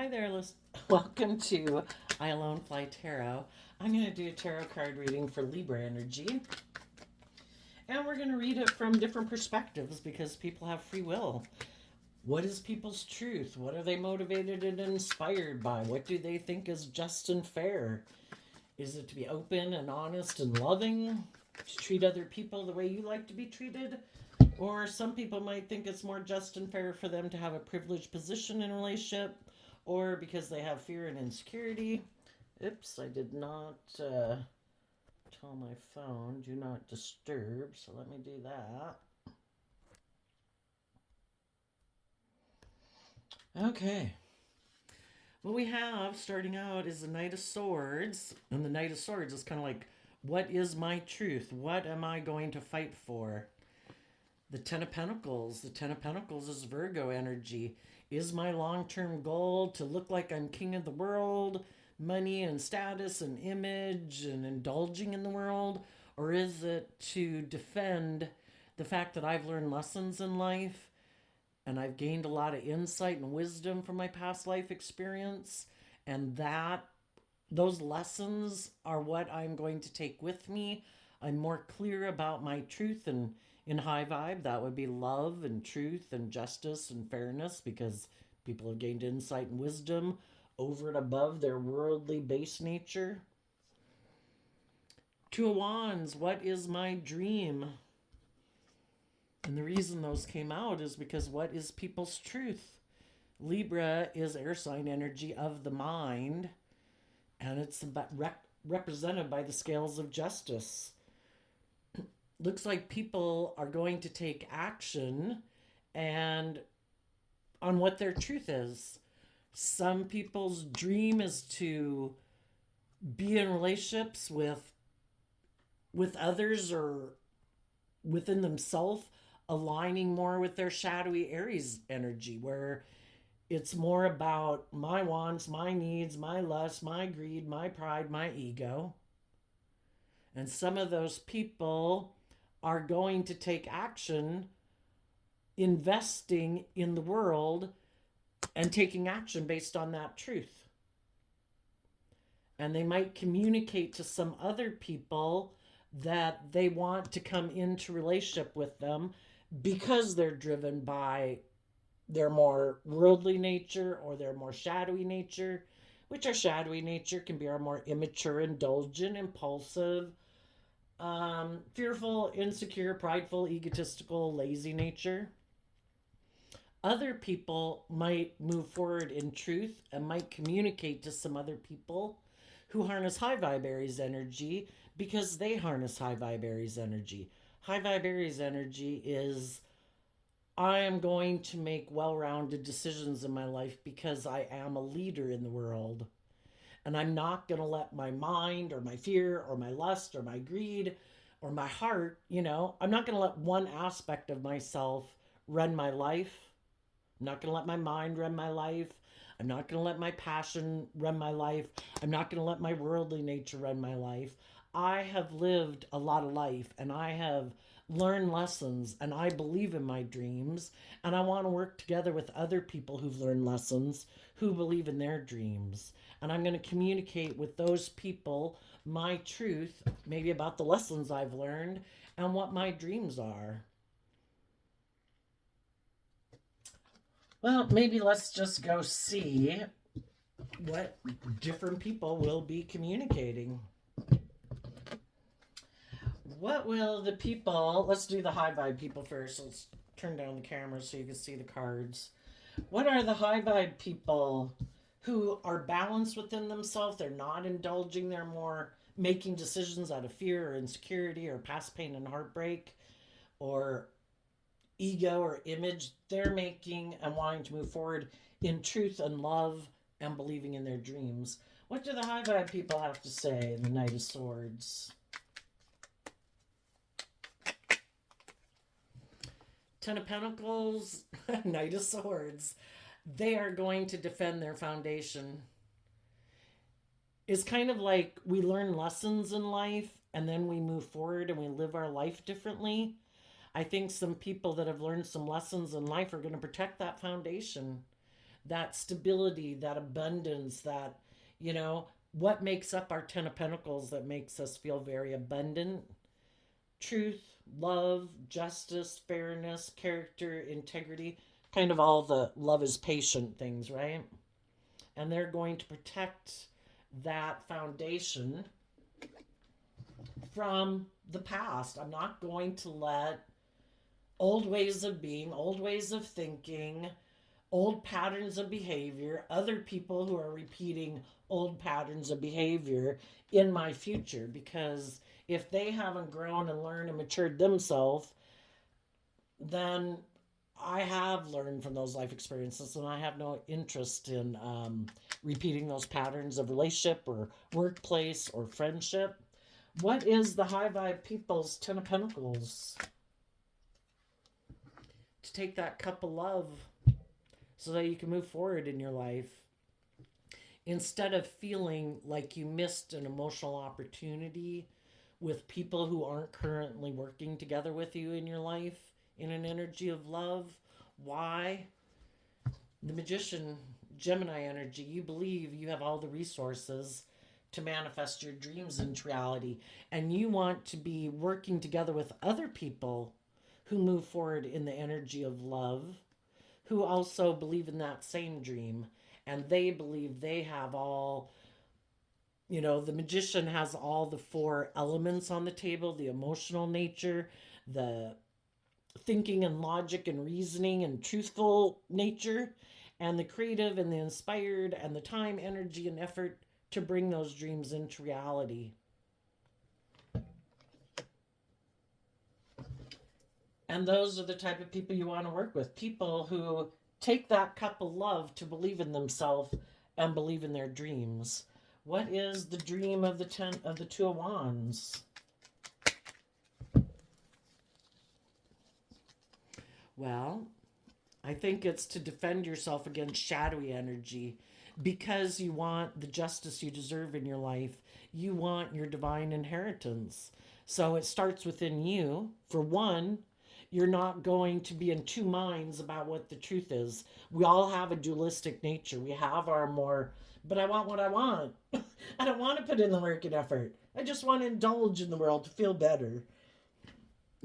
Hi there, welcome to I Alone Fly Tarot. I'm going to do a tarot card reading for Libra energy. And we're going to read it from different perspectives because people have free will. What is people's truth? What are they motivated and inspired by? What do they think is just and fair? Is it to be open and honest and loving? To treat other people the way you like to be treated? Or some people might think it's more just and fair for them to have a privileged position in a relationship, or because they have fear and insecurity. Oops, I did not tell my phone, do not disturb, so let me do that. Okay. What we have starting out is the Knight of Swords, and the Knight of Swords is kind of like, what is my truth? What am I going to fight for? The Ten of Pentacles. The Ten of Pentacles is Virgo energy. Is my long-term goal to look like I'm king of the world, money and status and image and indulging in the world? Or is it to defend the fact that I've learned lessons in life and I've gained a lot of insight and wisdom from my past life experience, and that those lessons are what I'm going to take with me? I'm more clear about my truth, and in high vibe, that would be love and truth and justice and fairness, because people have gained insight and wisdom over and above their worldly base nature. Two of Wands, what is my dream? And the reason those came out is because what is people's truth? Libra is air sign energy of the mind, and it's represented by the scales of justice. Looks like people are going to take action and on what their truth is. Some people's dream is to be in relationships with others or within themselves, aligning more with their shadowy Aries energy, where it's more about my wants, my needs, my lust, my greed, my pride, my ego. And some of those people are going to take action, investing in the world and taking action based on that truth. And they might communicate to some other people that they want to come into relationship with them because they're driven by their more worldly nature or their more shadowy nature, which our shadowy nature can be our more immature, indulgent, impulsive, fearful, insecure, prideful, egotistical, lazy nature. Other people might move forward in truth and might communicate to some other people who harness high vibe Aries energy because they harness high vibe Aries energy. High vibe Aries energy is, I am going to make well rounded decisions in my life because I am a leader in the world. And I'm not going to let my mind or my fear or my lust or my greed or my heart, I'm not going to let one aspect of myself run my life. I'm not going to let my mind run my life. I'm not going to let my passion run my life. I'm not going to let my worldly nature run my life. I have lived a lot of life and I have learned lessons and I believe in my dreams, and I want to work together with other people who've learned lessons, who believe in their dreams. And I'm going to communicate with those people my truth, maybe about the lessons I've learned and what my dreams are. Well, maybe let's just go see what different people will be communicating. What will the people, let's do the high vibe people first. Let's turn down the camera so you can see the cards. What are the high vibe people who are balanced within themselves? They're not indulging, they're more making decisions out of fear or insecurity or past pain and heartbreak or ego or image. They're making and wanting to move forward in truth and love and believing in their dreams. What do the high vibe people have to say in the Knight of Swords? Ten of Pentacles, Knight of Swords. They are going to defend their foundation. It's kind of like we learn lessons in life and then we move forward and we live our life differently. I think some people that have learned some lessons in life are going to protect that foundation. that stability, that abundance, that, what makes up our Ten of Pentacles that makes us feel very abundant? Truth, love, justice, fairness, character, integrity, kind of all the love is patient things, right? And they're going to protect that foundation from the past. I'm not going to let old ways of being, old ways of thinking, old patterns of behavior, other people who are repeating old patterns of behavior in my future, because if they haven't grown and learned and matured themselves, then I have learned from those life experiences and I have no interest in repeating those patterns of relationship or workplace or friendship. What is the high vibe people's Ten of Pentacles? To take that cup of love so that you can move forward in your life instead of feeling like you missed an emotional opportunity with people who aren't currently working together with you in your life in an energy of love. Why? The Magician, Gemini energy, you believe you have all the resources to manifest your dreams into reality, and you want to be working together with other people who move forward in the energy of love, who also believe in that same dream, and they believe they have all, the Magician has all the four elements on the table: the emotional nature, the thinking and logic and reasoning and truthful nature, and the creative and the inspired, and the time, energy, and effort to bring those dreams into reality. And those are the type of people you want to work with. People who take that cup of love to believe in themselves and believe in their dreams. What is the dream of the Two of Wands? Well, I think it's to defend yourself against shadowy energy because you want the justice you deserve in your life. You want your divine inheritance. So it starts within you. For one, you're not going to be in two minds about what the truth is. We all have a dualistic nature. We have our more, but I want what I want. I don't want to put in the work and effort. I just want to indulge in the world to feel better.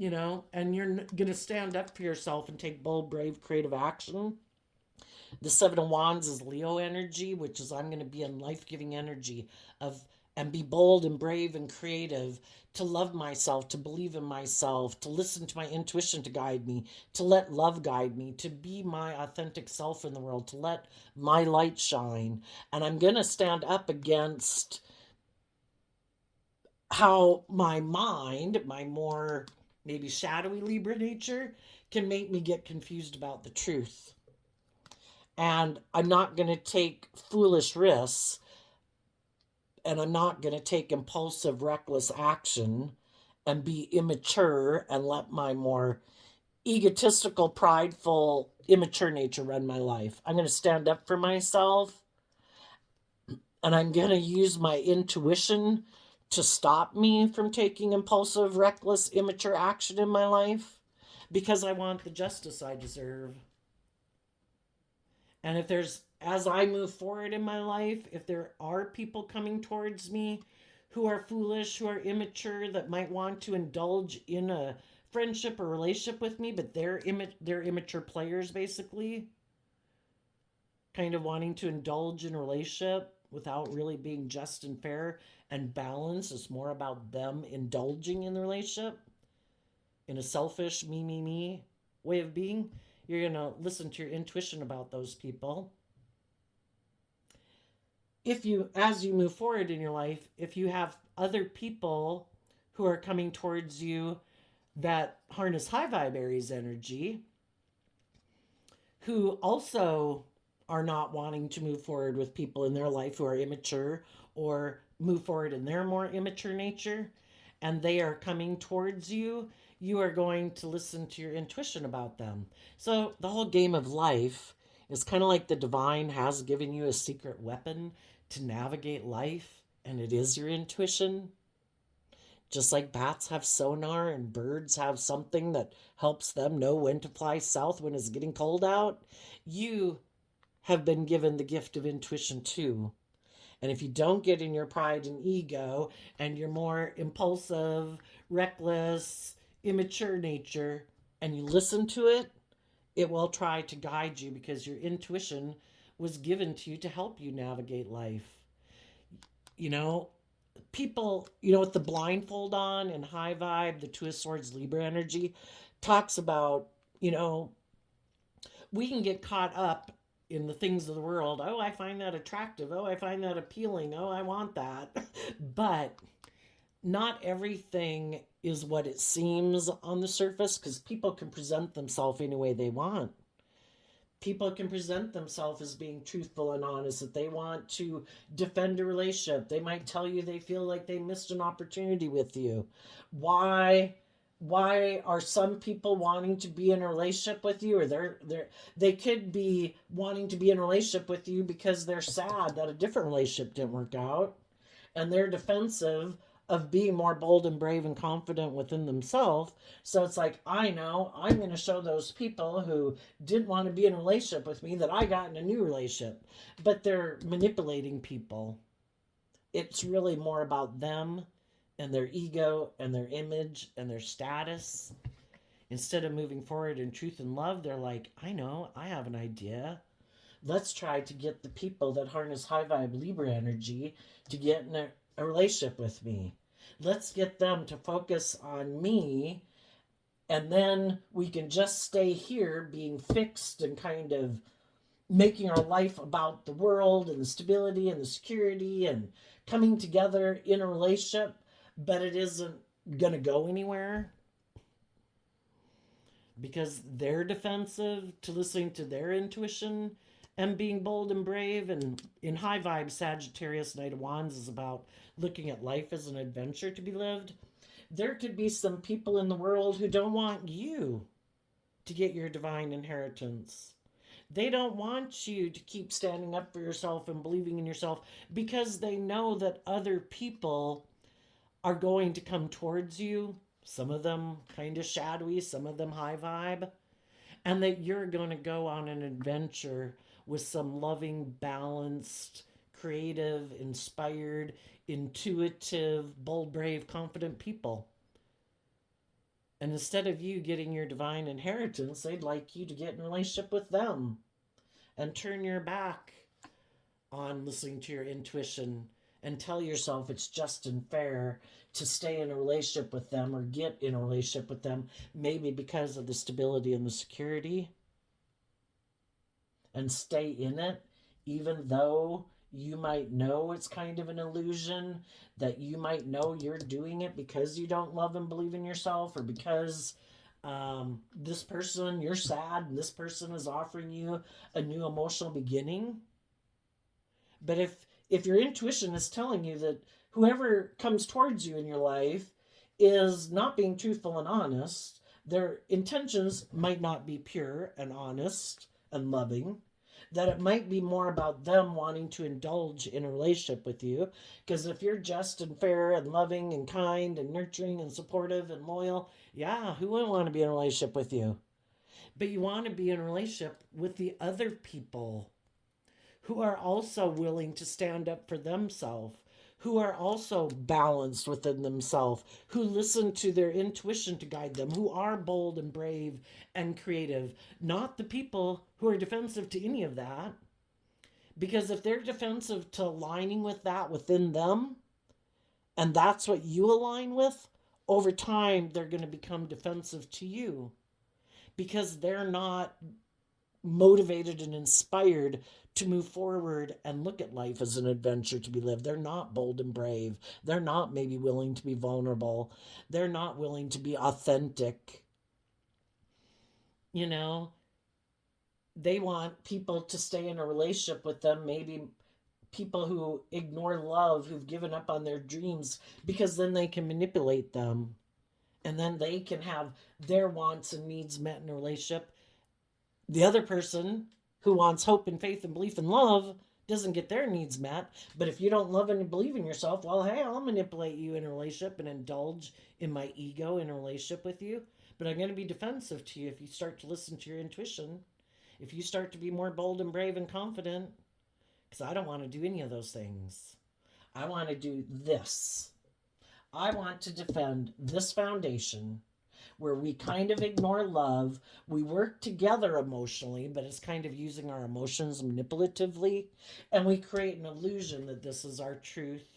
And you're going to stand up for yourself and take bold, brave, creative action. The Seven of Wands is Leo energy, which is I'm going to be in life giving energy of and be bold and brave and creative, to love myself, to believe in myself, to listen to my intuition to guide me, to let love guide me, to be my authentic self in the world, to let my light shine. And I'm going to stand up against how my mind, my more maybe shadowy Libra nature, can make me get confused about the truth. And I'm not going to take foolish risks, and I'm not going to take impulsive, reckless action and be immature and let my more egotistical, prideful, immature nature run my life. I'm going to stand up for myself, and I'm going to use my intuition to stop me from taking impulsive, reckless, immature action in my life because I want the justice I deserve. And as I move forward in my life, if there are people coming towards me who are foolish, who are immature, that might want to indulge in a friendship or relationship with me, but they're immature players, basically, kind of wanting to indulge in a relationship without really being just and fair and balanced. It's more about them indulging in the relationship in a selfish me way of being. You're going to listen to your intuition about those people. As you move forward in your life, if you have other people who are coming towards you that harness high vibe Aries energy, who also are not wanting to move forward with people in their life who are immature or move forward in their more immature nature, and they are coming towards you, you are going to listen to your intuition about them. So the whole game of life is kind of like the divine has given you a secret weapon to navigate life, and it is your intuition. Just like bats have sonar and birds have something that helps them know when to fly south when it's getting cold out, you have been given the gift of intuition too. And if you don't get in your pride and ego and your more impulsive, reckless, immature nature, and you listen to it, it will try to guide you because your intuition was given to you to help you navigate life. You know, people, with the blindfold on and high vibe, the Two of Swords Libra energy talks about, you know, we can get caught up in the things of the world. Oh, I find that attractive. Oh, I find that appealing. Oh, I want that. But not everything is what it seems on the surface because people can present themselves any way they want. People can present themselves as being truthful and honest, that they want to defend a relationship. They might tell you they feel like they missed an opportunity with you. Why are some people wanting to be in a relationship with you, or they could be wanting to be in a relationship with you because they're sad that a different relationship didn't work out, and they're defensive of being more bold and brave and confident within themselves. So it's like, I know I'm going to show those people who didn't want to be in a relationship with me that I got in a new relationship. But they're manipulating people. It's really more about them and their ego and their image and their status. Instead of moving forward in truth and love, they're like, I know, I have an idea. Let's try to get the people that harness high vibe Libra energy to get in a relationship with me. Let's get them to focus on me, and then we can just stay here being fixed and kind of making our life about the world and the stability and the security and coming together in a relationship, but it isn't going to go anywhere because they're defensive to listening to their intuition and being bold and brave. And in high vibe, Sagittarius Knight of Wands is about looking at life as an adventure to be lived. There could be some people in the world who don't want you to get your divine inheritance. They don't want you to keep standing up for yourself and believing in yourself because they know that other people are going to come towards you. Some of them kind of shadowy, some of them high vibe, and that you're going to go on an adventure with some loving, balanced, creative, inspired, intuitive, bold, brave, confident people. And instead of you getting your divine inheritance, they'd like you to get in a relationship with them and turn your back on listening to your intuition and tell yourself it's just and fair to stay in a relationship with them or get in a relationship with them, maybe because of the stability and the security, and stay in it, even though you might know it's kind of an illusion, that you might know you're doing it because you don't love and believe in yourself, or because this person, you're sad and this person is offering you a new emotional beginning. But if your intuition is telling you that whoever comes towards you in your life is not being truthful and honest, their intentions might not be pure and honest and loving, that it might be more about them wanting to indulge in a relationship with you. Because if you're just and fair and loving and kind and nurturing and supportive and loyal, yeah, who wouldn't want to be in a relationship with you? But you want to be in a relationship with the other people who are also willing to stand up for themselves, who are also balanced within themselves, who listen to their intuition to guide them, who are bold and brave and creative, not the people who are defensive to any of that. Because if they're defensive to aligning with that within them, and that's what you align with, over time they're going to become defensive to you because they're not motivated and inspired to move forward and look at life as an adventure to be lived. They're not bold and brave. They're not maybe willing to be vulnerable. They're not willing to be authentic. You know, they want people to stay in a relationship with them, maybe people who ignore love, who've given up on their dreams, because then they can manipulate them. And then they can have their wants and needs met in a relationship. The other person who wants hope and faith and belief and love doesn't get their needs met. But if you don't love and believe in yourself, well, hey, I'll manipulate you in a relationship and indulge in my ego in a relationship with you. But I'm going to be defensive to you if you start to listen to your intuition If you start to be more bold and brave and confident, because I don't want to do any of those things. I want to do this. I want to defend this foundation where we kind of ignore love. We work together emotionally, but it's kind of using our emotions manipulatively. And we create an illusion that this is our truth.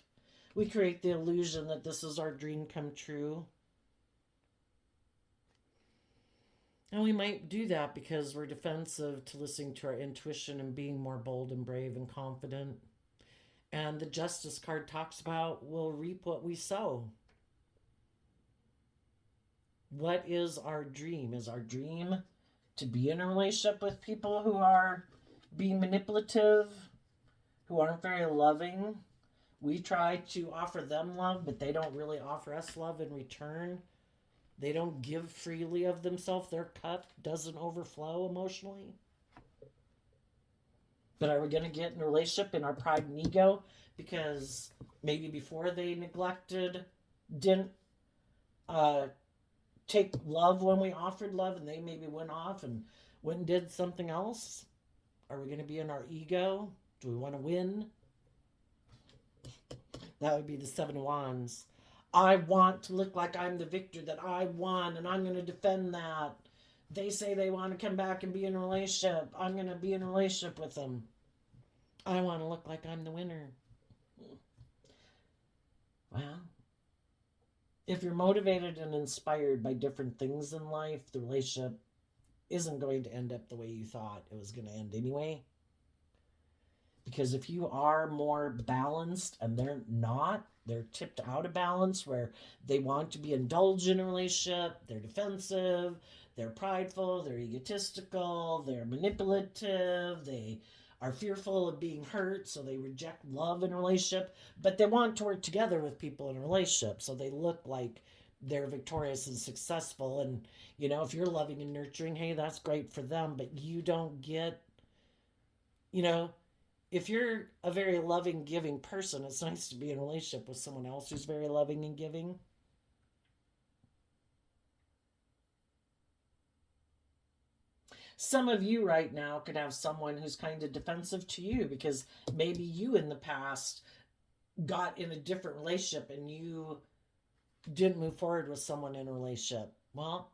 We create the illusion that this is our dream come true. And we might do that because we're defensive to listening to our intuition and being more bold and brave and confident. And the Justice card talks about we'll reap what we sow. What is our dream? Is our dream to be in a relationship with people who are being manipulative, who aren't very loving? We try to offer them love, but they don't really offer us love in return. They don't give freely of themselves. Their cup doesn't overflow emotionally. But are we going to get in a relationship in our pride and ego because maybe before they neglected, didn't take love when we offered love, and they maybe went off and went and did something else? Are we going to be in our ego? Do we want to win? That would be the Seven of Wands. I want to look like I'm the victor, that I won, and I'm going to defend that. They say they want to come back and be in a relationship. I'm going to be in a relationship with them. I want to look like I'm the winner. Well, if you're motivated and inspired by different things in life, the relationship isn't going to end up the way you thought it was going to end anyway. Because if you are more balanced and they're not, they're tipped out of balance where they want to be indulgent in a relationship, they're defensive, they're prideful, they're egotistical, they're manipulative, they are fearful of being hurt, so they reject love in a relationship, but they want to work together with people in a relationship, so they look like they're victorious and successful. And, you know, if you're loving and nurturing, hey, that's great for them, but you don't get, you know, if you're a very loving, giving person, it's nice to be in a relationship with someone else who's very loving and giving. Some of you right now could have someone who's kind of defensive to you because maybe you in the past got in a different relationship and you didn't move forward with someone in a relationship. Well,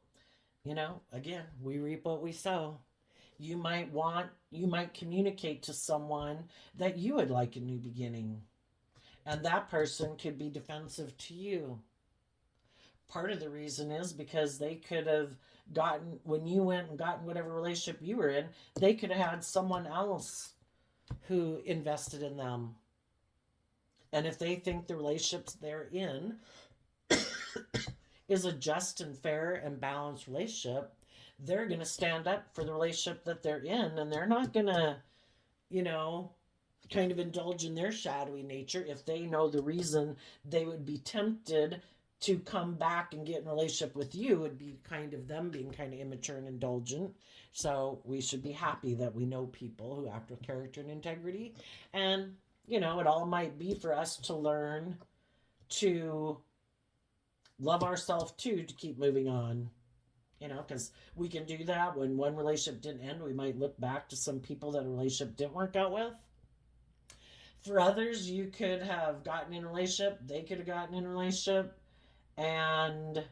you know, again, we reap what we sow. You might communicate to someone that you would like a new beginning, and that person could be defensive to you. Part of the reason is because they could have gotten, when you went and got in whatever relationship you were in, they could have had someone else who invested in them. And if they think the relationships they're in is a just and fair and balanced relationship, they're going to stand up for the relationship that they're in, and they're not going to, you know, kind of indulge in their shadowy nature if they know the reason they would be tempted to come back and get in a relationship with you would be kind of them being kind of immature and indulgent. So we should be happy that we know people who act with character and integrity. And, you know, it all might be for us to learn to love ourselves too, to keep moving on. You know, because we can do that when one relationship didn't end. We might look back to some people that a relationship didn't work out with. For others, you could have gotten in a relationship, they could have gotten in a relationship, and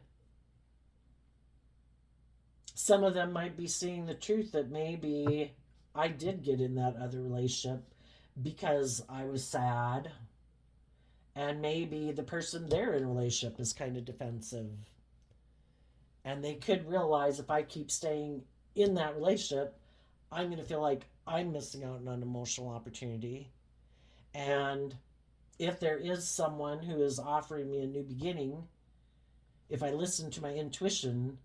some of them might be seeing the truth that maybe I did get in that other relationship because I was sad, and maybe the person they're in a relationship is kind of defensive. And they could realize if I keep staying in that relationship, I'm going to feel like I'm missing out on an emotional opportunity. And if there is someone who is offering me a new beginning, if I listen to my intuition,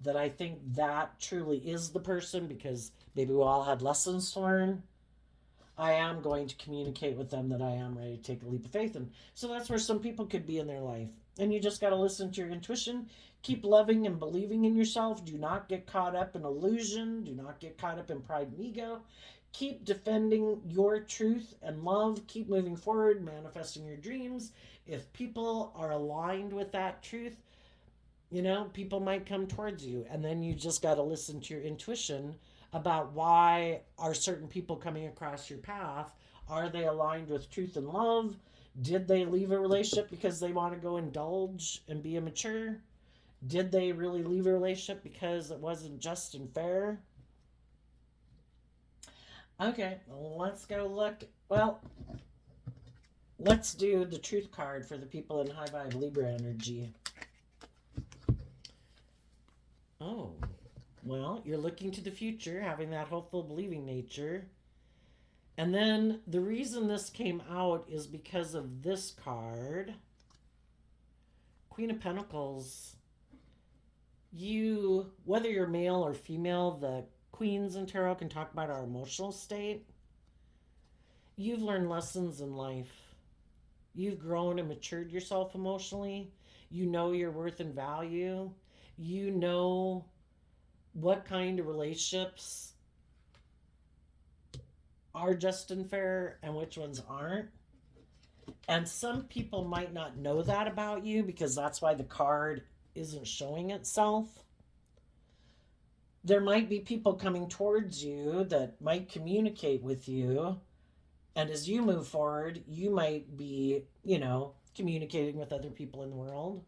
that I think that truly is the person, because maybe we all had lessons to learn, I am going to communicate with them that I am ready to take a leap of faith. And so that's where some people could be in their life. And you just got to listen to your intuition. Keep loving and believing in yourself. Do not get caught up in illusion. Do not get caught up in pride and ego. Keep defending your truth and love. Keep moving forward, manifesting your dreams. If people are aligned with that truth, you know, people might come towards you. And then you just got to listen to your intuition about why are certain people coming across your path. Are they aligned with truth and love? Did they leave a relationship because they want to go indulge and be immature? Did they really leave a relationship because it wasn't just and fair? Okay, let's go look. Well, let's do the truth card for the people in high vibe Libra energy. Oh, well, you're looking to the future, having that hopeful, believing nature. And then the reason this came out is because of this card, Queen of Pentacles. You, whether you're male or female, the queens in tarot can talk about our emotional state. You've learned lessons in life. You've grown and matured yourself emotionally. You know your worth and value. You know what kind of relationships are just and fair and which ones aren't. And some people might not know that about you because that's why the card isn't showing itself. There might be people coming towards you that might communicate with you. And as you move forward, you might be, communicating with other people in the world.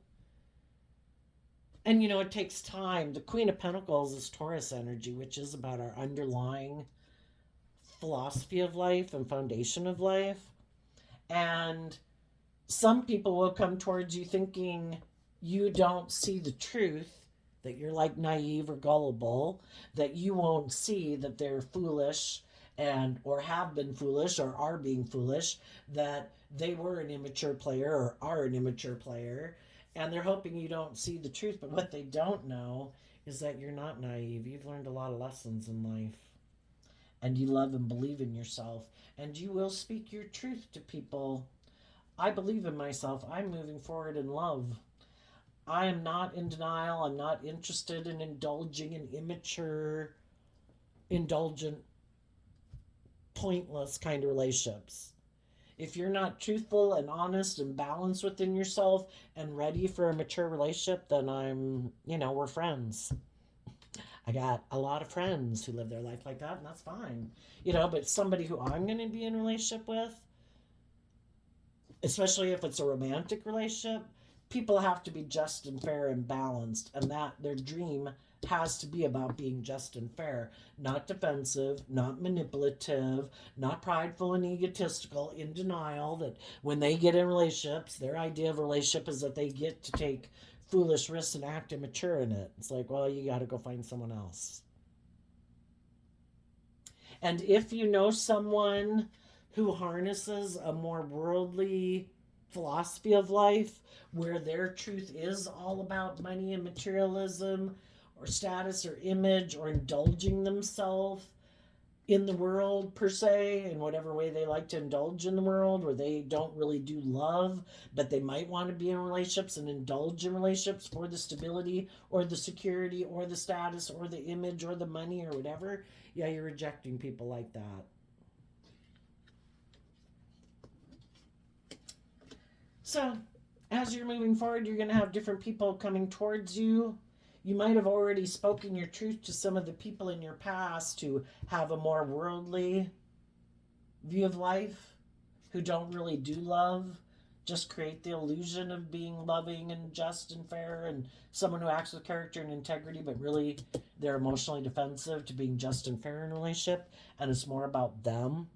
And, it takes time. The Queen of Pentacles is Taurus energy, which is about our underlying philosophy of life and foundation of life. And some people will come towards you thinking you don't see the truth, that you're like naive or gullible, that you won't see that they're foolish and or have been foolish or are being foolish, that they were an immature player or are an immature player, and they're hoping you don't see the truth. But what they don't know is that you're not naive. You've learned a lot of lessons in life, and you love and believe in yourself, and you will speak your truth to people. I believe in myself. I'm moving forward in love. I am not in denial. I'm not interested in indulging in immature, indulgent, pointless kind of relationships. If you're not truthful and honest and balanced within yourself and ready for a mature relationship, then we're friends. I got a lot of friends who live their life like that, and that's fine. But somebody who I'm going to be in a relationship with, especially if it's a romantic relationship, people have to be just and fair and balanced, and that their dream has to be about being just and fair, not defensive, not manipulative, not prideful and egotistical, in denial that when they get in relationships, their idea of a relationship is that they get to take foolish risks and act immature in it. It's like, well, you got to go find someone else. And if you know someone who harnesses a more worldly philosophy of life, where their truth is all about money and materialism or status or image or indulging themselves in the world per se, in whatever way they like to indulge in the world, where they don't really do love, but they might want to be in relationships and indulge in relationships for the stability or the security or the status or the image or the money or whatever, yeah, you're rejecting people like that. So, as you're moving forward, you're going to have different people coming towards you. You might have already spoken your truth to some of the people in your past who have a more worldly view of life, who don't really do love, just create the illusion of being loving and just and fair, and someone who acts with character and integrity, but really they're emotionally defensive to being just and fair in a relationship, and it's more about them.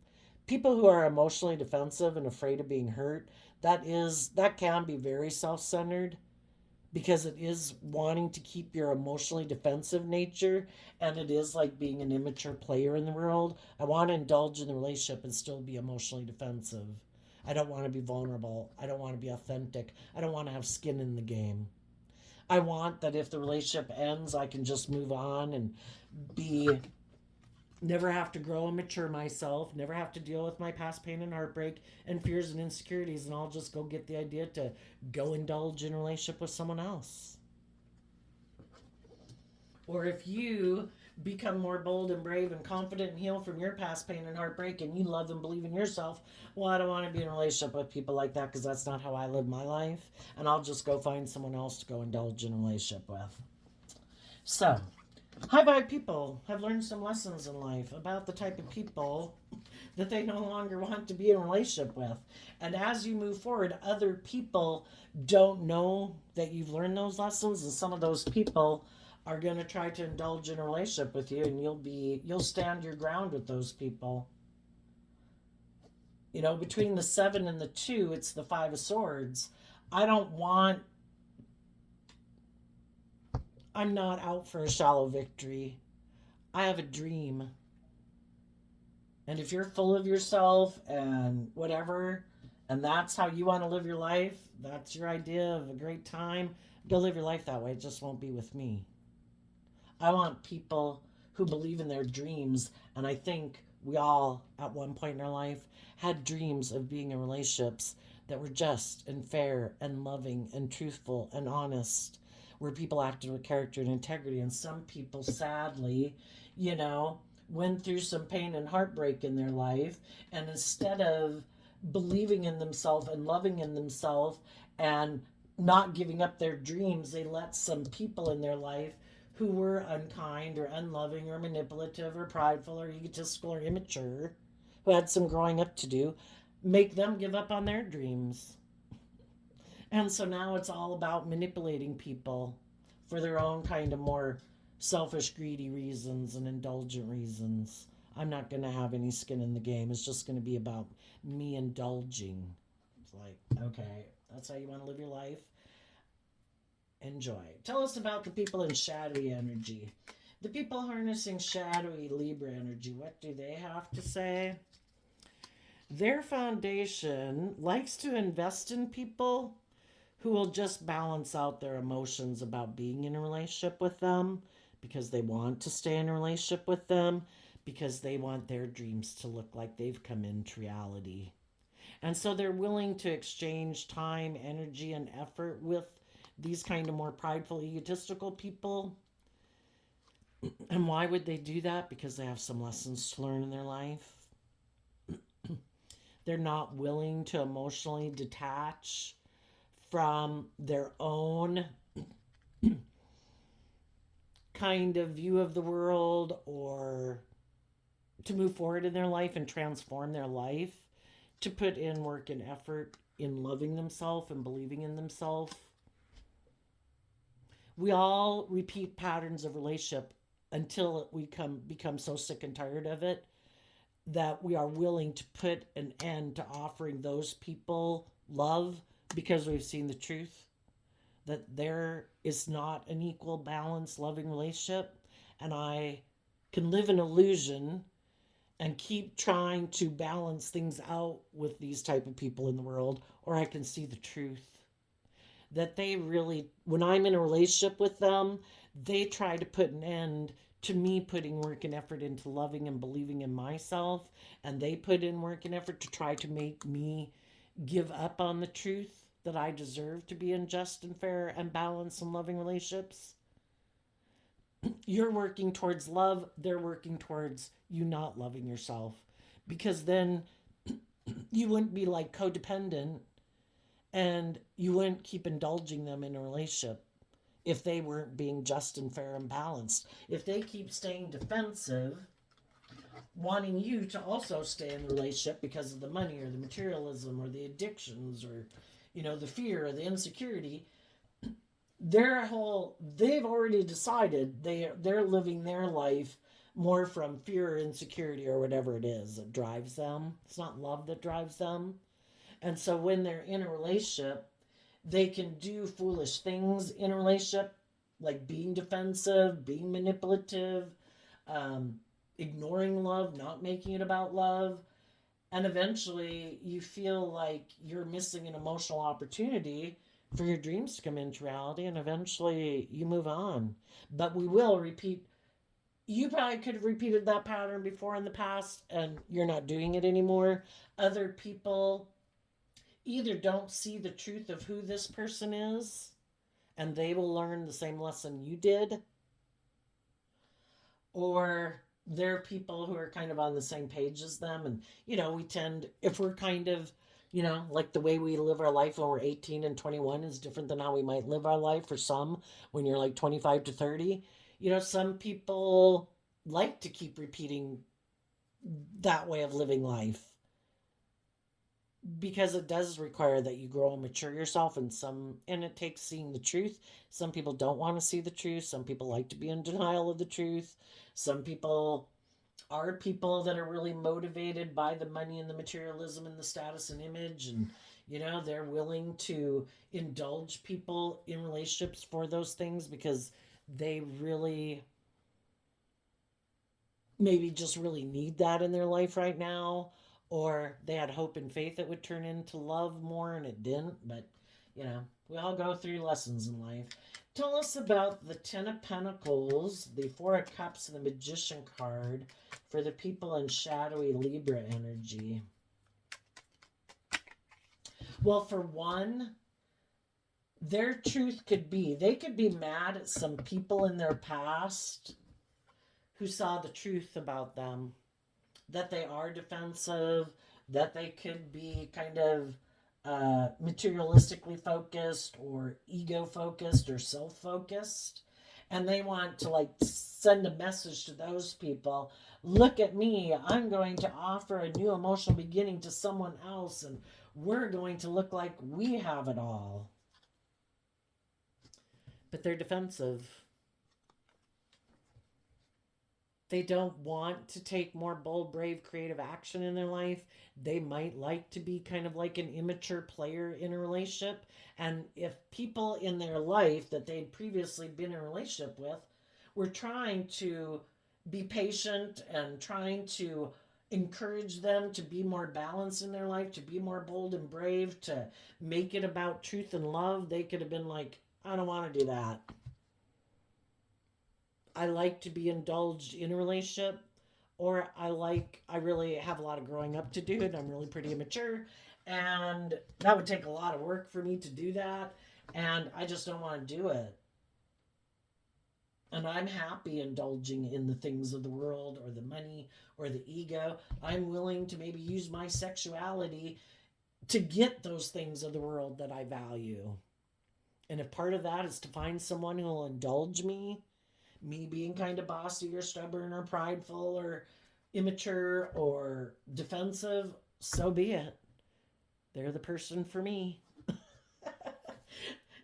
People who are emotionally defensive and afraid of being hurt, that can be very self-centered, because it is wanting to keep your emotionally defensive nature, and it is like being an immature player in the world. I want to indulge in the relationship and still be emotionally defensive. I don't want to be vulnerable. I don't want to be authentic. I don't want to have skin in the game. I want that if the relationship ends, I can just move on and never have to grow and mature myself, never have to deal with my past pain and heartbreak and fears and insecurities, and I'll just go get the idea to go indulge in a relationship with someone else. Or if you become more bold and brave and confident and heal from your past pain and heartbreak, and you love and believe in yourself, well, I don't want to be in a relationship with people like that because that's not how I live my life, and I'll just go find someone else to go indulge in a relationship with. So, High vibe people have learned some lessons in life about the type of people that they no longer want to be in a relationship with. And as you move forward, other people don't know that you've learned those lessons, and some of those people are going to try to indulge in a relationship with you, and you'll stand your ground with those people. You know, between the 7 and the 2, it's the 5 of swords. I don't want I'm not out for a shallow victory. I have a dream. And if you're full of yourself and whatever, and that's how you want to live your life, that's your idea of a great time, go live your life that way. It just won't be with me. I want people who believe in their dreams. And I think we all, at one point in our life, had dreams of being in relationships that were just and fair and loving and truthful and honest, where people acted with character and integrity. And some people, sadly, you know, went through some pain and heartbreak in their life. And instead of believing in themselves and loving in themselves and not giving up their dreams, they let some people in their life who were unkind or unloving or manipulative or prideful or egotistical or immature, who had some growing up to do, make them give up on their dreams. And so now it's all about manipulating people for their own kind of more selfish, greedy reasons and indulgent reasons. I'm not going to have any skin in the game. It's just going to be about me indulging. It's like, okay, that's how you want to live your life? Enjoy. Tell us about the people in shadowy energy. The people harnessing shadowy Libra energy, what do they have to say? Their foundation likes to invest in people who will just balance out their emotions about being in a relationship with them because they want to stay in a relationship with them, because they want their dreams to look like they've come into reality. And so they're willing to exchange time, energy, and effort with these kind of more prideful, egotistical people. And why would they do that? Because they have some lessons to learn in their life. They're not willing to emotionally detach from their own kind of view of the world, or to move forward in their life and transform their life, to put in work and effort in loving themselves and believing in themselves. We all repeat patterns of relationship until we become so sick and tired of it that we are willing to put an end to offering those people love, because we've seen the truth that there is not an equal, balanced, loving relationship. And I can live in illusion and keep trying to balance things out with these type of people in the world, or I can see the truth that they really, when I'm in a relationship with them, they try to put an end to me putting work and effort into loving and believing in myself, and they put in work and effort to try to make me give up on the truth that I deserve to be in just and fair and balanced and loving relationships. You're working towards love, they're working towards you not loving yourself, because then you wouldn't be like codependent, and you wouldn't keep indulging them in a relationship if they weren't being just and fair and balanced. If they keep staying defensive, wanting you to also stay in the relationship because of the money or the materialism or the addictions or, you know, the fear or the insecurity, they've already decided they're living their life more from fear or insecurity or whatever it is that drives them. It's not love that drives them. And so when they're in a relationship, they can do foolish things in a relationship, like being defensive, being manipulative, um, ignoring love, not making it about love. And eventually you feel like you're missing an emotional opportunity for your dreams to come into reality, and eventually you move on. But we will repeat. You probably could have repeated that pattern before in the past and you're not doing it anymore. Other people either don't see the truth of who this person is and they will learn the same lesson you did, or they're people who are kind of on the same page as them. And, you know, we tend, if we're kind of, you know, like the way we live our life when we're 18 and 21 is different than how we might live our life for some when you're like 25 to 30. Some people like to keep repeating that way of living life because it does require that you grow and mature yourself, and it takes seeing the truth. Some people don't want to see the truth. Some people like to be in denial of the truth. Some people are people that are really motivated by the money and the materialism and the status and image, and they're willing to indulge people in relationships for those things because they really maybe just really need that in their life right now, or they had hope and faith it would turn into love more and it didn't. But we all go through lessons in life. Tell us about the Ten of Pentacles, the Four of Cups, and the Magician card for the people in shadowy Libra energy. Well, for one, their truth could be, they could be mad at some people in their past who saw the truth about them, that they are defensive, that they could be kind of materialistically focused or ego focused or self focused. And they want to like send a message to those people. Look at me. I'm going to offer a new emotional beginning to someone else, and we're going to look like we have it all. But they're defensive. They don't want to take more bold, brave, creative action in their life. They might like to be kind of like an immature player in a relationship. And if people in their life that they'd previously been in a relationship with were trying to be patient and trying to encourage them to be more balanced in their life, to be more bold and brave, to make it about truth and love, they could have been like, I don't want to do that. I like to be indulged in a relationship, or I really have a lot of growing up to do, and I'm really pretty immature, and that would take a lot of work for me to do that, and I just don't want to do it. And I'm happy indulging in the things of the world or the money or the ego. I'm willing to maybe use my sexuality to get those things of the world that I value. And if part of that is to find someone who will indulge me being kind of bossy or stubborn or prideful or immature or defensive, so be it. They're the person for me.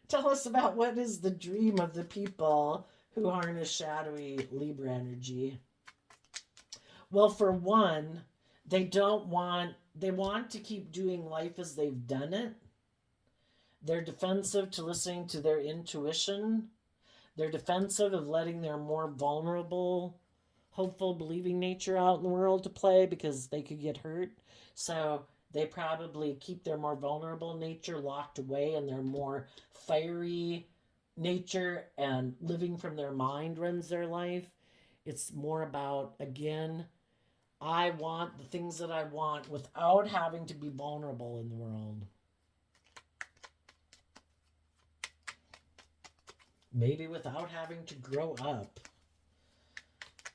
Tell us about what is the dream of the people who harness shadowy Libra energy. Well, for one, they want to keep doing life as they've done it. They're defensive to listening to their intuition. They're defensive of letting their more vulnerable, hopeful, believing nature out in the world to play because they could get hurt. So they probably keep their more vulnerable nature locked away, and their more fiery nature and living from their mind runs their life. It's more about, again, I want the things that I want without having to be vulnerable in the world. Maybe without having to grow up.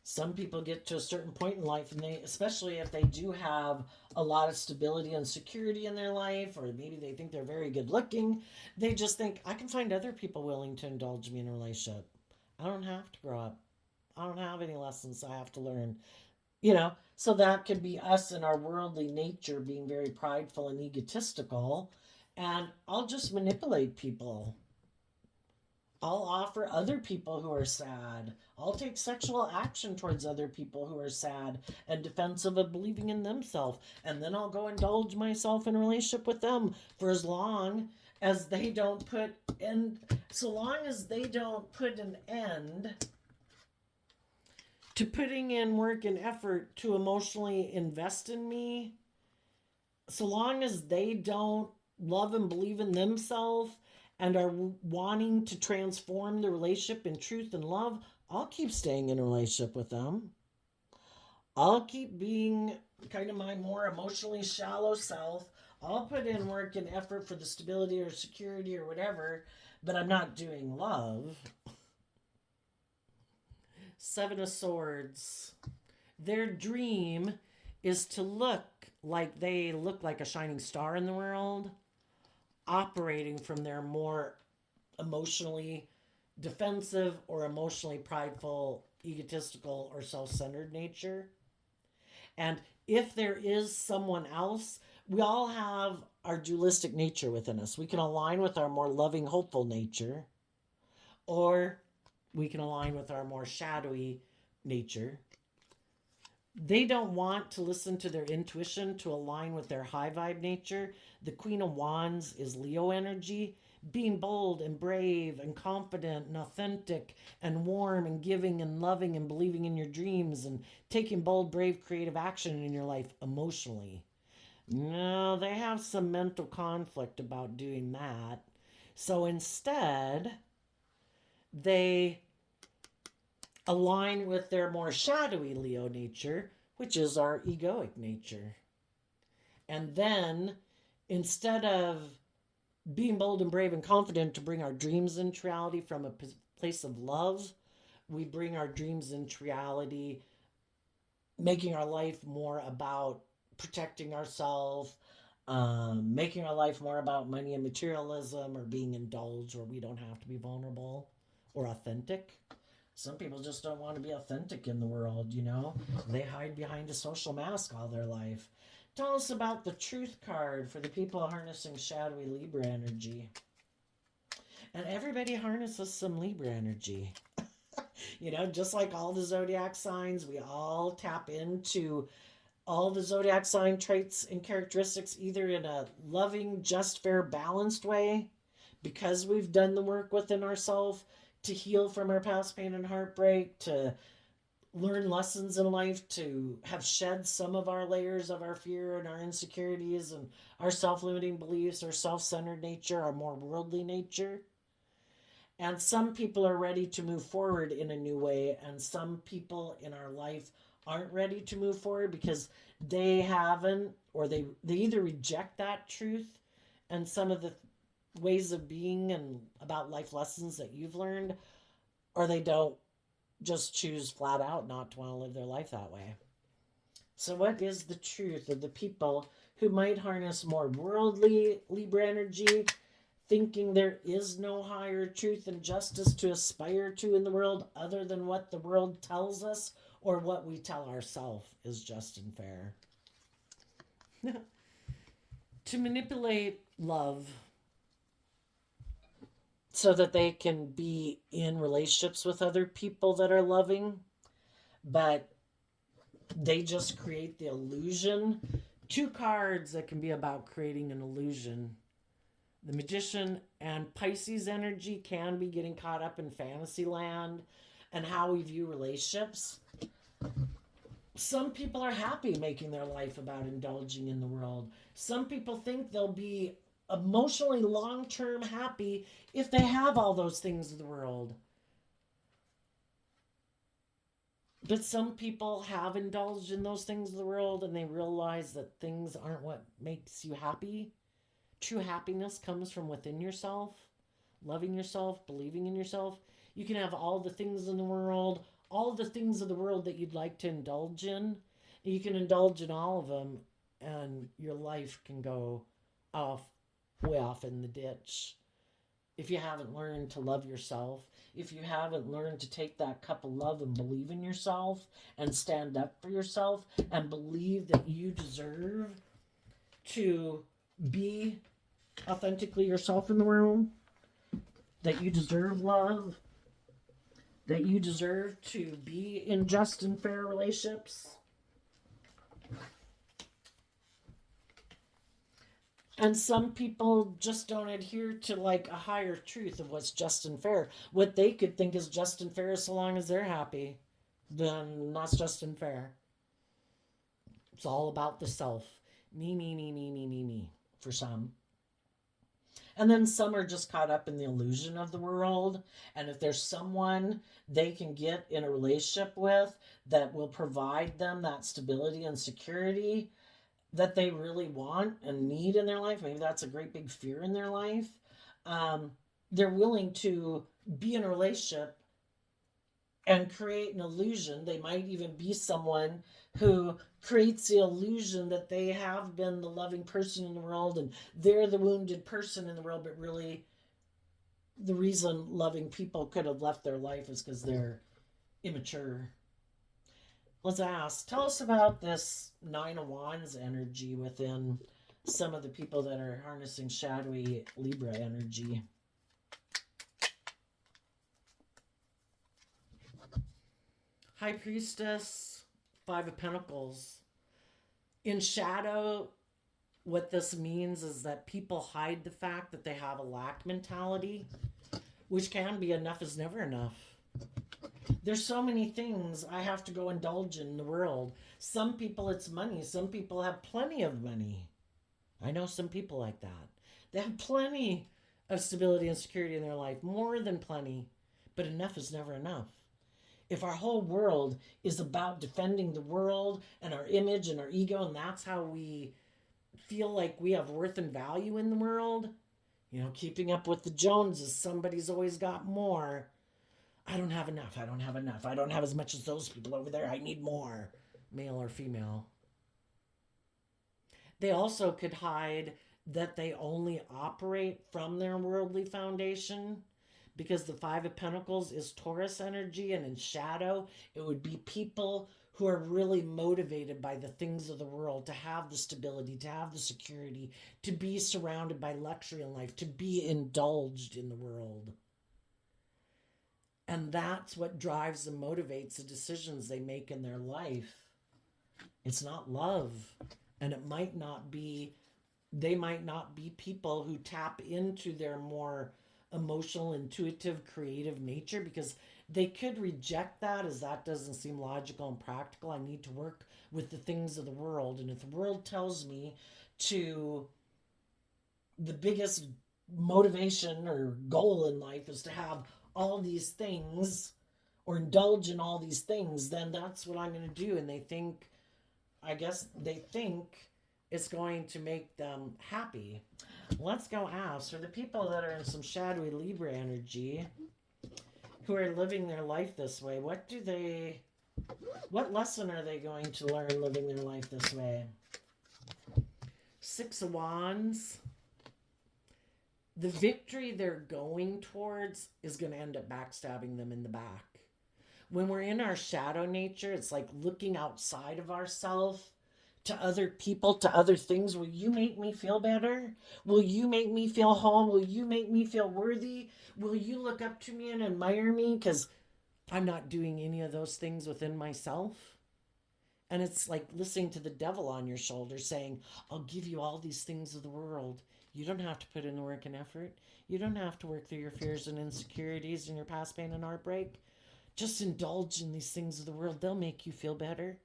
Some people get to a certain point in life, and especially if they do have a lot of stability and security in their life, or maybe they think they're very good looking, they just think, I can find other people willing to indulge me in a relationship. I don't have to grow up. I don't have any lessons I have to learn. So that could be us in our worldly nature being very prideful and egotistical, and I'll just manipulate people. I'll offer other people who are sad. I'll take sexual action towards other people who are sad and defensive of believing in themselves. And then I'll go indulge myself in a relationship with them for as long as they don't put so long as they don't put an end to putting in work and effort to emotionally invest in me, so long as they don't love and believe in themselves and are wanting to transform the relationship in truth and love, I'll keep staying in a relationship with them. I'll keep being kind of my more emotionally shallow self. I'll put in work and effort for the stability or security or whatever, but I'm not doing love. Seven of Swords. Their dream is to look like a shining star in the world, operating from their more emotionally defensive or emotionally prideful, egotistical, or self centered nature. And if there is someone else, we all have our dualistic nature within us. We can align with our more loving, hopeful nature, or we can align with our more shadowy nature. They don't want to listen to their intuition to align with their high vibe nature. The Queen of Wands is Leo energy, being bold and brave and confident and authentic and warm and giving and loving and believing in your dreams and taking bold, brave, creative action in your life emotionally. No, they have some mental conflict about doing that. So instead, they align with their more shadowy Leo nature, which is our egoic nature. And then, instead of being bold and brave and confident to bring our dreams into reality from a place of love, we bring our dreams into reality, making our life more about protecting ourselves, making our life more about money and materialism, or being indulged where we don't have to be vulnerable or authentic. Some people just don't want to be authentic in the world, you know? They hide behind a social mask all their life. Tell us about the truth card for the people harnessing shadowy Libra energy. And everybody harnesses some Libra energy. You know, just like all the zodiac signs, we all tap into all the zodiac sign traits and characteristics either in a loving, just, fair, balanced way because we've done the work within ourselves to heal from our past pain and heartbreak, to learn lessons in life, to have shed some of our layers of our fear and our insecurities and our self-limiting beliefs, our self-centered nature, our more worldly nature. And some people are ready to move forward in a new way, and some people in our life aren't ready to move forward because they haven't, or they either reject that truth and some of the ways of being and about life lessons that you've learned, or they don't, just choose flat out not to want to live their life that way. So what is the truth of the people who might harness more worldly Libra energy, thinking there is no higher truth and justice to aspire to in the world other than what the world tells us or what we tell ourselves is just and fair? To manipulate love so that they can be in relationships with other people that are loving, but they just create the illusion. Two cards that can be about creating an illusion. The Magician and Pisces energy can be getting caught up in fantasy land and how we view relationships. Some people are happy making their life about indulging in the world. Some people think they'll be emotionally long-term happy if they have all those things of the world. But some people have indulged in those things of the world and they realize that things aren't what makes you happy. True happiness comes from within yourself, loving yourself, believing in yourself. You can have all the things in the world, all the things of the world that you'd like to indulge in. You can indulge in all of them and your life can go off, way off in the ditch. If you haven't learned to love yourself, if you haven't learned to take that cup of love and believe in yourself and stand up for yourself and believe that you deserve to be authentically yourself in the world, that you deserve love, that you deserve to be in just and fair relationships. And some people just don't adhere to like a higher truth of what's just and fair. What they could think is just and fair so long as they're happy, then that's just and fair. It's all about the self. Me, for some. And then some are just caught up in the illusion of the world. And if there's someone they can get in a relationship with that will provide them that stability and security that they really want and need in their life, maybe that's a great big fear in their life, they're willing to be in a relationship and create an illusion. They might even be someone who creates the illusion that they have been the loving person in the world and they're the wounded person in the world, but really the reason loving people could have left their life is because they're immature. Let's ask, tell us about this Nine of Wands energy within some of the people that are harnessing shadowy Libra energy. High Priestess, Five of Pentacles. In shadow, what this means is that people hide the fact that they have a lack mentality, which can be enough is never enough. There's so many things I have to go indulge in the world. Some people it's money. Some people have plenty of money. I know some people like that. They have plenty of stability and security in their life, more than plenty, but enough is never enough. If our whole world is about defending the world and our image and our ego, and that's how we feel like we have worth and value in the world, keeping up with the Joneses, somebody's always got more. I don't have enough. I don't have enough. I don't have as much as those people over there. I need more, male or female. They also could hide that they only operate from their worldly foundation, because the Five of Pentacles is Taurus energy, and in shadow, it would be people who are really motivated by the things of the world, to have the stability, to have the security, to be surrounded by luxury in life, to be indulged in the world. And that's what drives and motivates the decisions they make in their life. It's not love. And it might not be, they might not be people who tap into their more emotional, intuitive, creative nature, because they could reject that as that doesn't seem logical and practical. I need to work with the things of the world. And if the world tells me to, the biggest motivation or goal in life is to have all these things or indulge in all these things, then that's what I'm going to do. And they think, I guess they think it's going to make them happy. Let's go ask, for the people that are in some shadowy Libra energy, who are living their life this way, what lesson are they going to learn living their life this way? Six of Wands. The victory they're going towards is going to end up backstabbing them in the back. When we're in our shadow nature, it's like looking outside of ourselves to other people, to other things. Will you make me feel better? Will you make me feel whole? Will you make me feel worthy? Will you look up to me and admire me? Because I'm not doing any of those things within myself. And it's like listening to the devil on your shoulder saying, I'll give you all these things of the world. You don't have to put in the work and effort. You don't have to work through your fears and insecurities and your past pain and heartbreak. Just indulge in these things of the world. They'll make you feel better.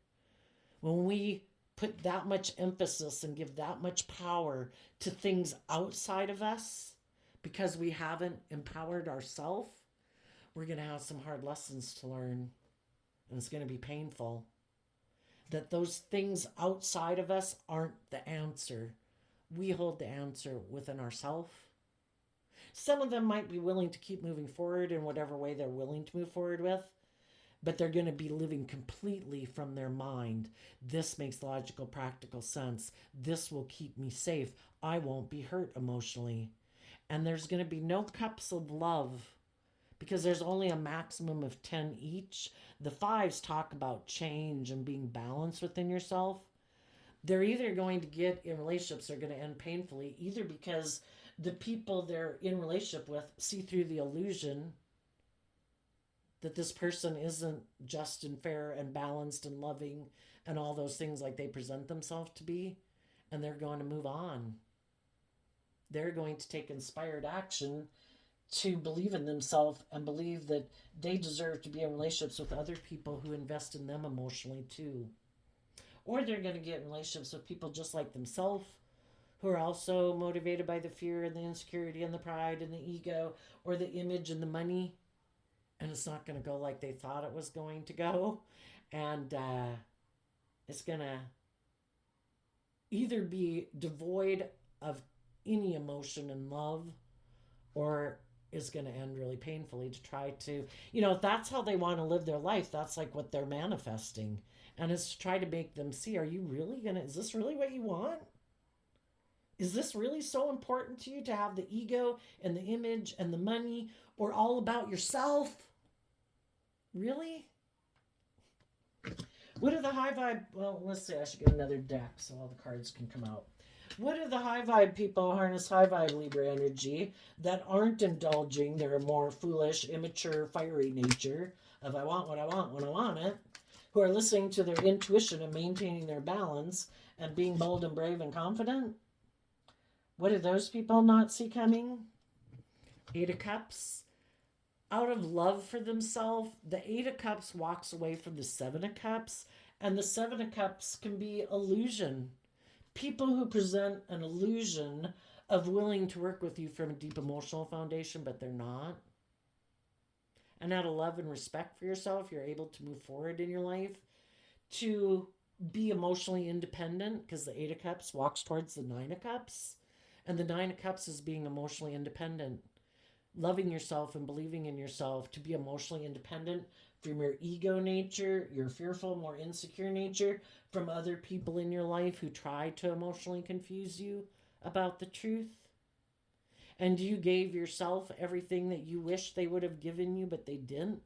When we put that much emphasis and give that much power to things outside of us because we haven't empowered ourselves, we're going to have some hard lessons to learn. And it's going to be painful. That those things outside of us aren't the answer. We hold the answer within ourselves. Some of them might be willing to keep moving forward in whatever way they're willing to move forward with, but they're going to be living completely from their mind. This makes logical, practical sense. This will keep me safe. I won't be hurt emotionally. And there's going to be no cups of love, because there's only a maximum of 10 each. The fives talk about change and being balanced within yourself. They're either going to get in relationships that are going to end painfully, either because the people they're in relationship with see through the illusion that this person isn't just and fair and balanced and loving and all those things like they present themselves to be, and they're going to move on. They're going to take inspired action to believe in themselves and believe that they deserve to be in relationships with other people who invest in them emotionally too. Or they're going to get in relationships with people just like themselves, who are also motivated by the fear and the insecurity and the pride and the ego or the image and the money. And it's not going to go like they thought it was going to go. And it's going to either be devoid of any emotion and love, or is going to end really painfully to try to, if that's how they want to live their life, that's like what they're manifesting. And it's to try to make them see, is this really what you want? Is this really so important to you to have the ego and the image and the money, or all about yourself? Really? What are the high vibe? Well, let's see. I should get another deck so all the cards can come out. What do the high vibe people harness high vibe Libra energy that aren't indulging their more foolish, immature, fiery nature of I want what I want when I want it, who are listening to their intuition and maintaining their balance and being bold and brave and confident? What do those people not see coming? Eight of Cups. Out of love for themselves, the Eight of Cups walks away from the Seven of Cups, and the Seven of Cups can be illusion. People who present an illusion of willing to work with you from a deep emotional foundation, but they're not. And out of love and respect for yourself, you're able to move forward in your life to be emotionally independent, because the Eight of Cups walks towards the Nine of Cups. And the Nine of Cups is being emotionally independent, loving yourself and believing in yourself to be emotionally independent from your ego nature, your fearful, more insecure nature, from other people in your life who try to emotionally confuse you about the truth. And you gave yourself everything that you wish they would have given you, but they didn't,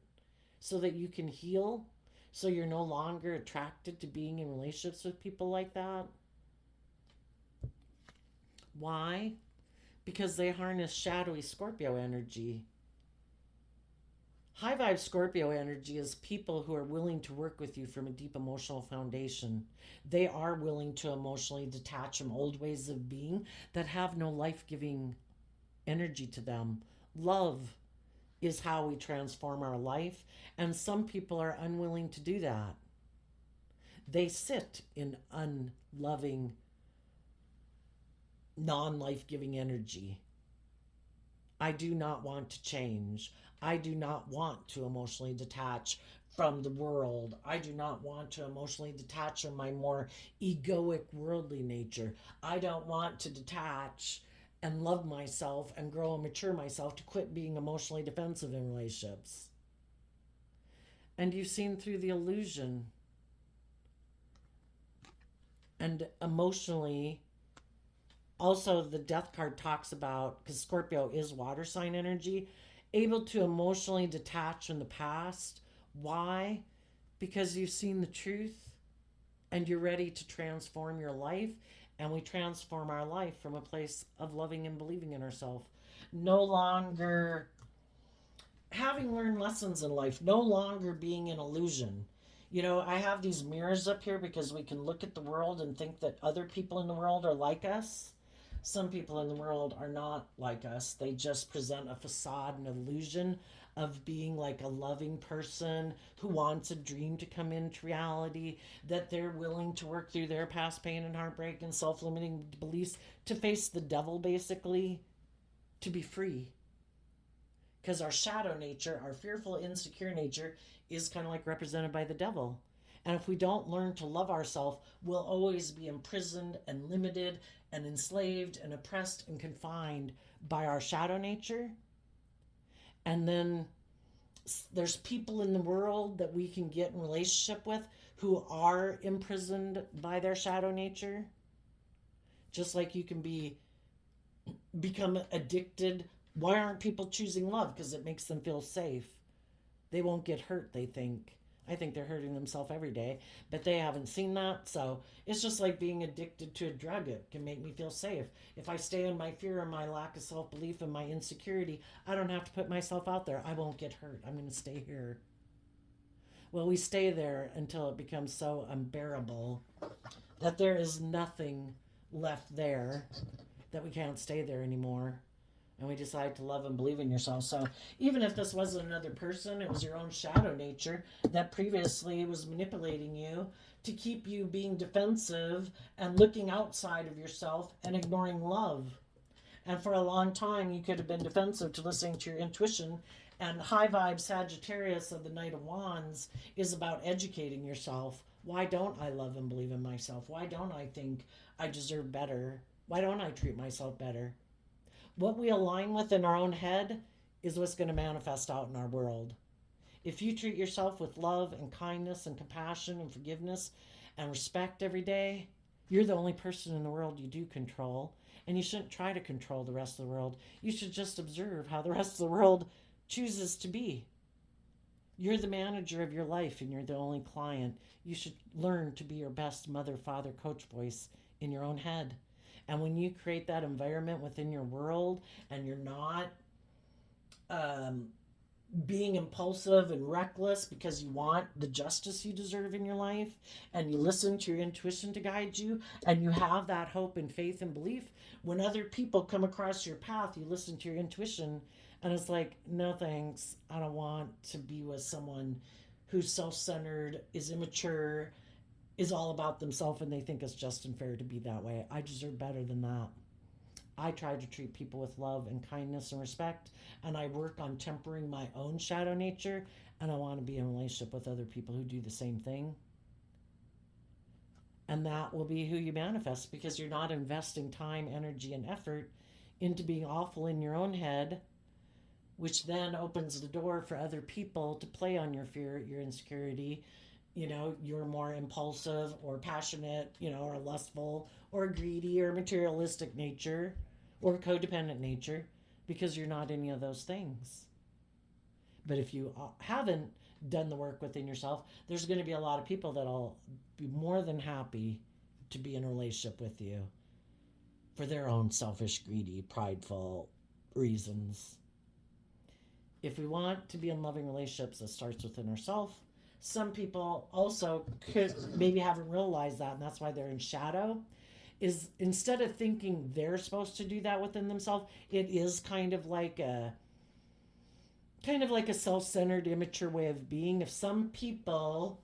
so that you can heal, so you're no longer attracted to being in relationships with people like that. Why? Because they harness shadowy Scorpio energy. High vibe Scorpio energy is people who are willing to work with you from a deep emotional foundation. They are willing to emotionally detach from old ways of being that have no life giving energy to them. Love is how we transform our life, and some people are unwilling to do that. They sit in unloving, non life giving energy. I do not want to change. I do not want to emotionally detach from the world. I do not want to emotionally detach from my more egoic, worldly nature. I don't want to detach and love myself and grow and mature myself to quit being emotionally defensive in relationships. And you've seen through the illusion and emotionally. Also, the death card talks about, because Scorpio is water sign energy, able to emotionally detach from the past. Why? Because you've seen the truth and you're ready to transform your life. And we transform our life from a place of loving and believing in ourselves. No longer having learned lessons in life, no longer being an illusion. You know, I have these mirrors up here because we can look at the world and think that other people in the world are like us. Some people in the world are not like us. They just present a facade, an illusion of being like a loving person who wants a dream to come into reality, that they're willing to work through their past pain and heartbreak and self limiting beliefs to face the devil, basically, to be free. Because our shadow nature, our fearful, insecure nature, is kind of like represented by the devil. And if we don't learn to love ourselves, we'll always be imprisoned and limited and enslaved and oppressed and confined by our shadow nature. And then there's people in the world that we can get in relationship with who are imprisoned by their shadow nature. Just like you can become addicted. Why aren't people choosing love? Because it makes them feel safe. They won't get hurt, they think. I think they're hurting themselves every day, but they haven't seen that. So it's just like being addicted to a drug. It can make me feel safe. If I stay in my fear and my lack of self belief and my insecurity, I don't have to put myself out there. I won't get hurt. I'm going to stay here. Well, we stay there until it becomes so unbearable that there is nothing left there, that we can't stay there anymore. And we decide to love and believe in yourself. So even if this wasn't another person, it was your own shadow nature that previously was manipulating you to keep you being defensive and looking outside of yourself and ignoring love. And for a long time, you could have been defensive to listening to your intuition. And high vibe Sagittarius of the Knight of Wands is about educating yourself. Why don't I love and believe in myself? Why don't I think I deserve better? Why don't I treat myself better? What we align with in our own head is what's going to manifest out in our world. If you treat yourself with love and kindness and compassion and forgiveness and respect every day, You're the only person in the world you do control, and you shouldn't try to control the rest of the world. You should just observe how the rest of the world chooses to be. You're the manager of your life and you're the only client. You should learn to be your best mother, father, coach voice in your own head. And when you create that environment within your world and you're not um, being impulsive and reckless because you want the justice you deserve in your life, and you listen to your intuition to guide you, and you have that hope and faith and belief, when other people come across your path, you listen to your intuition, and it's like, no thanks, I don't want to be with someone who's self-centered, is immature, is all about themselves, and they think it's just and fair to be that way. I deserve better than that. I try to treat people with love and kindness and respect, and I work on tempering my own shadow nature, and I want to be in a relationship with other people who do the same thing. And that will be who you manifest, because you're not investing time, energy, and effort into being awful in your own head, which then opens the door for other people to play on your fear, your insecurity. You're more impulsive or passionate, or lustful or greedy or materialistic nature or codependent nature, because you're not any of those things. But if you haven't done the work within yourself, there's going to be a lot of people that'll be more than happy to be in a relationship with you for their own selfish, greedy, prideful reasons. If we want to be in loving relationships, it starts within ourselves. Some people also could maybe haven't realized that, and that's why they're in shadow. Is instead of thinking they're supposed to do that within themselves, it is kind of like a self-centered, immature way of being. If some people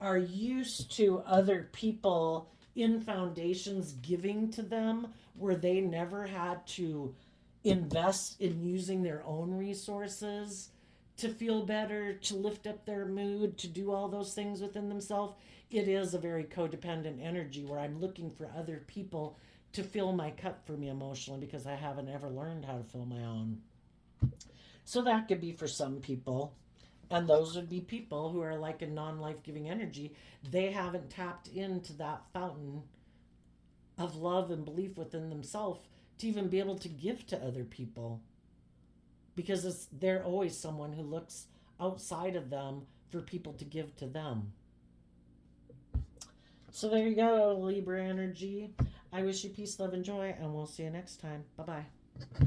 are used to other people in foundations giving to them, where they never had to invest in using their own resources to feel better, to lift up their mood, to do all those things within themselves, it is a very codependent energy where I'm looking for other people to fill my cup for me emotionally, because I haven't ever learned how to fill my own. So that could be for some people. And those would be people who are like a non life giving energy. They haven't tapped into that fountain of love and belief within themselves to even be able to give to other people, because they're always someone who looks outside of them for people to give to them. So there you go, Libra energy. I wish you peace, love, and joy, and we'll see you next time. Bye bye.